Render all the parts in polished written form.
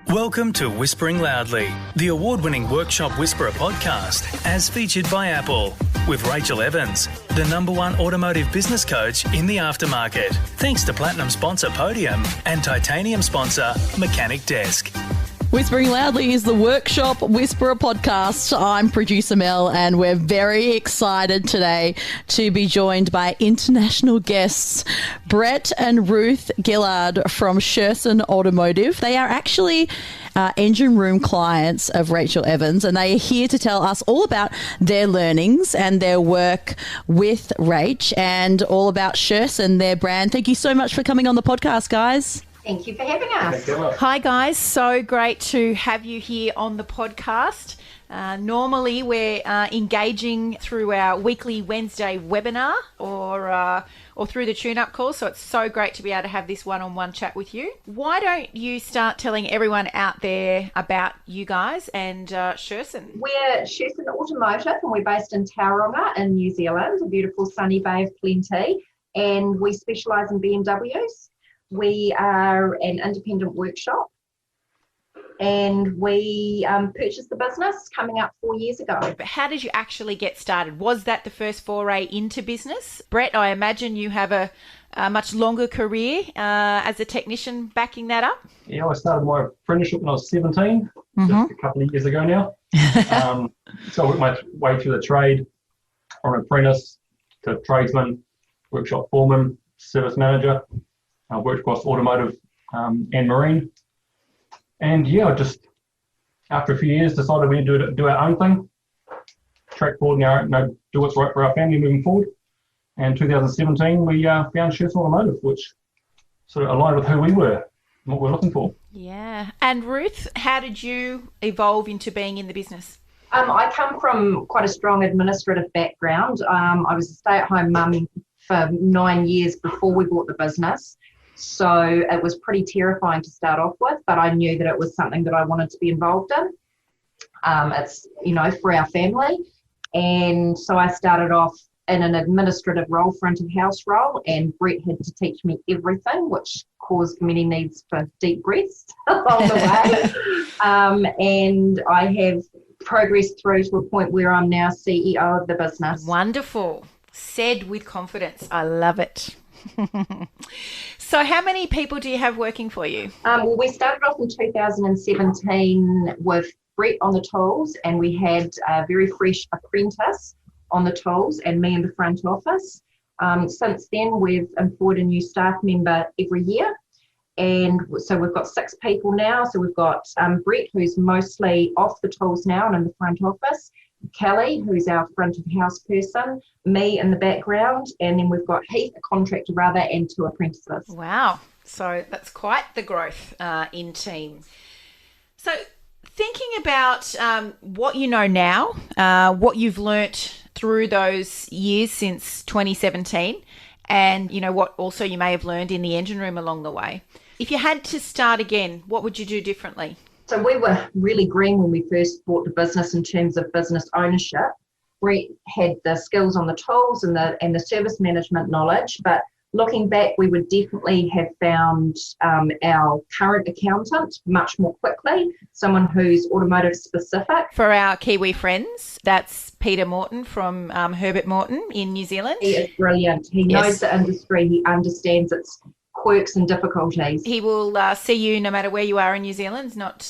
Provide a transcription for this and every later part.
Welcome to Whispering Loudly, the award-winning Workshop Whisperer podcast, as featured by Apple, with Rachael Evans, the #1 automotive business coach in the aftermarket, thanks to Platinum sponsor Podium and Titanium sponsor Mechanic Desk. Whispering Loudly is the Workshop Whisperer podcast. I'm producer Mel, and we're very excited today to be joined by international guests, Brett and Ruth Gillard from Sherson Automotive. They are actually engine room clients of Rachael Evans, and they are here to tell us all about their learnings and their work with Rach and all about Sherson, their brand. Thank you so much for coming on the podcast, guys. Thank you for having us. Hi guys, so great to have you here on the podcast. Normally we're engaging through our weekly Wednesday webinar or through the tune-up call, so it's so great to be able to have this one-on-one chat with you. Why don't you start telling everyone out there about you guys and Sherson? We're Sherson Automotive, and we're based in Tauranga in New Zealand, a beautiful sunny Bay of Plenty, and we specialise in BMWs. We are an independent workshop, and we purchased the business coming up 4 years ago. But how did you actually get started? Was that the first foray into business? Brett, I imagine you have a much longer career as a technician backing that up. Yeah, I started my apprenticeship when I was 17, just a couple of years ago now. So I worked my way through the trade, from apprentice to tradesman, workshop foreman, service manager. I worked across automotive and marine. And yeah, just after a few years decided we need to do our own thing, track forward and do what's right for our family moving forward. And in 2017, we found Sherson Automotive, which sort of aligned with who we were and what we're looking for. Yeah. And Ruth, how did you evolve into being in the business? I come from quite a strong administrative background. I was a stay-at-home mum for 9 years before we bought the business. So it was pretty terrifying to start off with, but I knew that it was something that I wanted to be involved in. It's, for our family. And so I started off in an administrative role, front of house role, and Brett had to teach me everything, which caused many needs for deep breaths along the way. And I have progressed through to a point where I'm now CEO of the business. Wonderful. Said with confidence. I love it. So how many people do you have working for you? Well, we started off in 2017 with Brett on the tools, and we had a very fresh apprentice on the tools and me in the front office. Since then, we've employed a new staff member every year. And so we've got 6 people now. So we've got Brett, who's mostly off the tools now and in the front office, Kelly, who's our front of house person, me in the background, and then we've got Heath, a contractor rather, and 2 apprentices. Wow. So that's quite the growth in team. So thinking about what you know now, what you've learnt through those years since 2017, and what also you may have learned in the engine room along the way. If you had to start again, what would you do differently? So we were really green when we first bought the business in terms of business ownership. Brett had the skills on the tools and the service management knowledge, but looking back, we would definitely have found our current accountant much more quickly, someone who's automotive specific. For our Kiwi friends, that's Peter Morton from Herbert Morton in New Zealand. He is brilliant. He knows the industry. He understands its quirks and difficulties. He will see you no matter where you are in New Zealand, not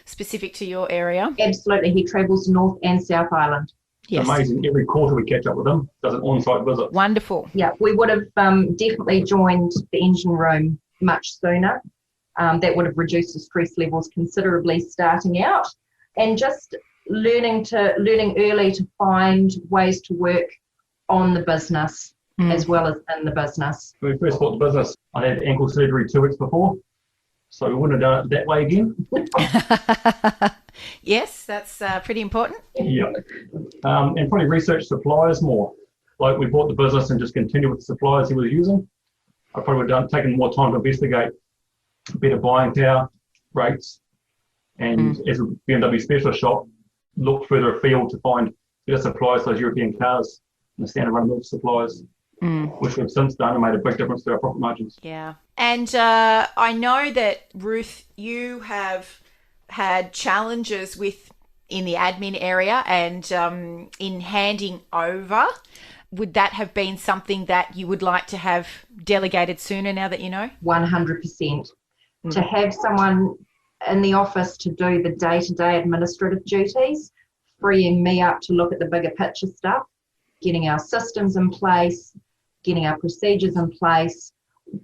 specific to your area. Absolutely. He travels North and South Island. Yes. Amazing. Every quarter we catch up with him, does an on-site visit. Wonderful. Yeah, we would have definitely joined the engine room much sooner. That would have reduced the stress levels considerably starting out, and just learning early to find ways to work on the business as well as in the business. When we first bought the business, I had ankle surgery 2 weeks before, so we wouldn't have done it that way again. Yes, that's pretty important. Yeah. And probably research suppliers more. Like we bought the business and just continued with the suppliers he was using. I probably would have taken more time to investigate better buying power rates, and as a BMW specialist shop, look further afield to find better suppliers for those European cars and the standard run-of-the-mill suppliers. which we've since done and made a big difference to our profit margins. Yeah. And I know that, Ruth, you have had challenges in the admin area and in handing over. Would that have been something that you would like to have delegated sooner now that you know? 100%. To have someone in the office to do the day-to-day administrative duties, freeing me up to look at the bigger picture stuff, getting our systems in place, getting our procedures in place,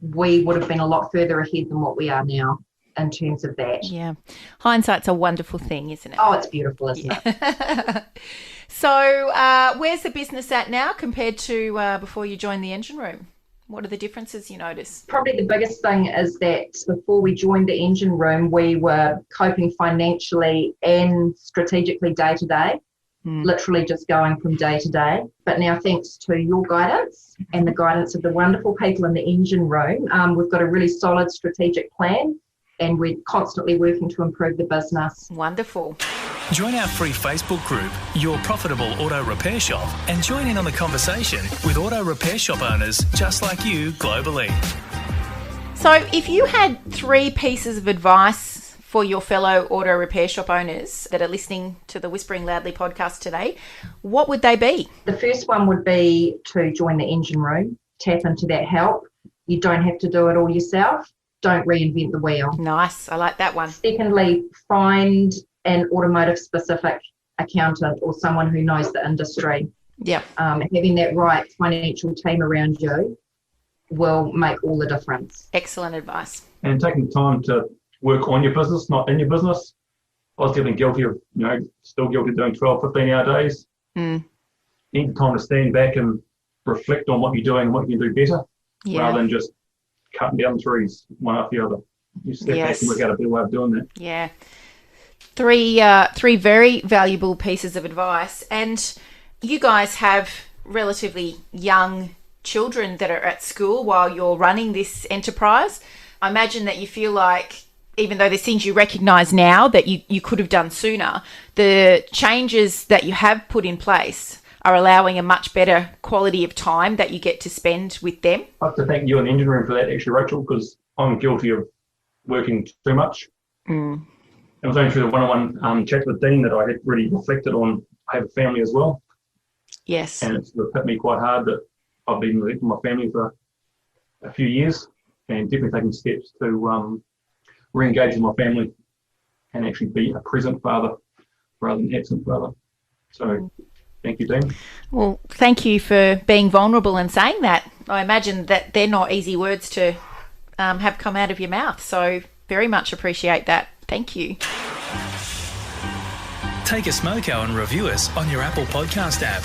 we would have been a lot further ahead than what we are now in terms of that. Yeah. Hindsight's a wonderful thing, isn't it? Oh, it's beautiful, isn't it? So where's the business at now compared to before you joined the engine room? What are the differences you notice? Probably the biggest thing is that before we joined the engine room, we were coping financially and strategically day to day, literally just going from day to day. But now, thanks to your guidance and the guidance of the wonderful people in the engine room, we've got a really solid strategic plan and we're constantly working to improve the business. Wonderful. Join our free Facebook group, Your Profitable Auto Repair Shop, and join in on the conversation with auto repair shop owners just like you globally. So if you had 3 pieces of advice for your fellow auto repair shop owners that are listening to the Whispering Loudly podcast today, what would they be? The first one would be to join the engine room, tap into that help. You don't have to do it all yourself. Don't reinvent the wheel. Nice. I like that one. Secondly, find an automotive specific accountant or someone who knows the industry. Yep. Having that right financial team around you will make all the difference. Excellent advice. And taking the time to work on your business, not in your business. I was definitely guilty of, still guilty of doing 12, 15-hour days. Need time to stand back and reflect on what you're doing and what you can do better, rather than just cutting down trees one after the other. You step back and work out a better way of doing that. Yeah. 3 very valuable pieces of advice. And you guys have relatively young children that are at school while you're running this enterprise. I imagine that you feel like, even though there's things you recognise now that you could have done sooner, the changes that you have put in place are allowing a much better quality of time that you get to spend with them. I have to thank you and the engine room for that, actually, Rachael, because I'm guilty of working too much. It was only through the one-on-one chat with Dean that I had really reflected on. I have a family as well. Yes. And it's hit me quite hard that I've been away from my family for a few years and definitely taking steps to re-engage with my family and actually be a present father rather than absent father. So thank you, Dean. Well, thank you for being vulnerable and saying that. I imagine that they're not easy words to have come out of your mouth. So very much appreciate that. Thank you. Take a smoko and review us on your Apple Podcast app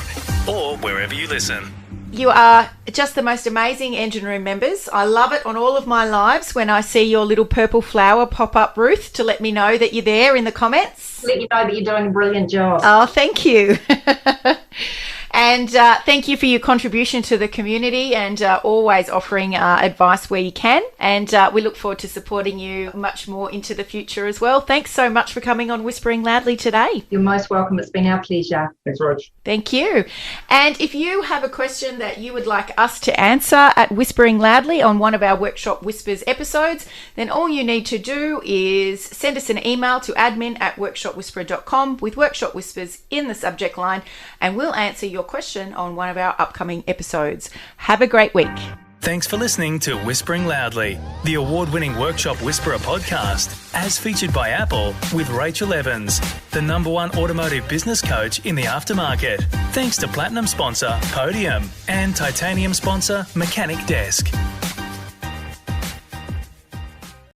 or wherever you listen. You are just the most amazing engine room members. I love it on all of my lives when I see your little purple flower pop up, Ruth, to let me know that you're there in the comments. Let you know that you're doing a brilliant job. Oh, thank you. And thank you for your contribution to the community and always offering advice where you can. And we look forward to supporting you much more into the future as well. Thanks so much for coming on Whispering Loudly today. You're most welcome. It's been our pleasure. Thanks, Rach. Thank you. And if you have a question that you would like us to answer at Whispering Loudly on one of our Workshop Whispers episodes, then all you need to do is send us an email to admin@workshopwhisperer.com with Workshop Whispers in the subject line, and we'll answer your question on one of our upcoming episodes. Have a great week. Thanks for listening to Whispering Loudly, the award-winning Workshop Whisperer podcast, as featured by Apple with Rachael Evans, the #1 automotive business coach in the aftermarket. Thanks to Platinum sponsor Podium and Titanium sponsor Mechanic Desk.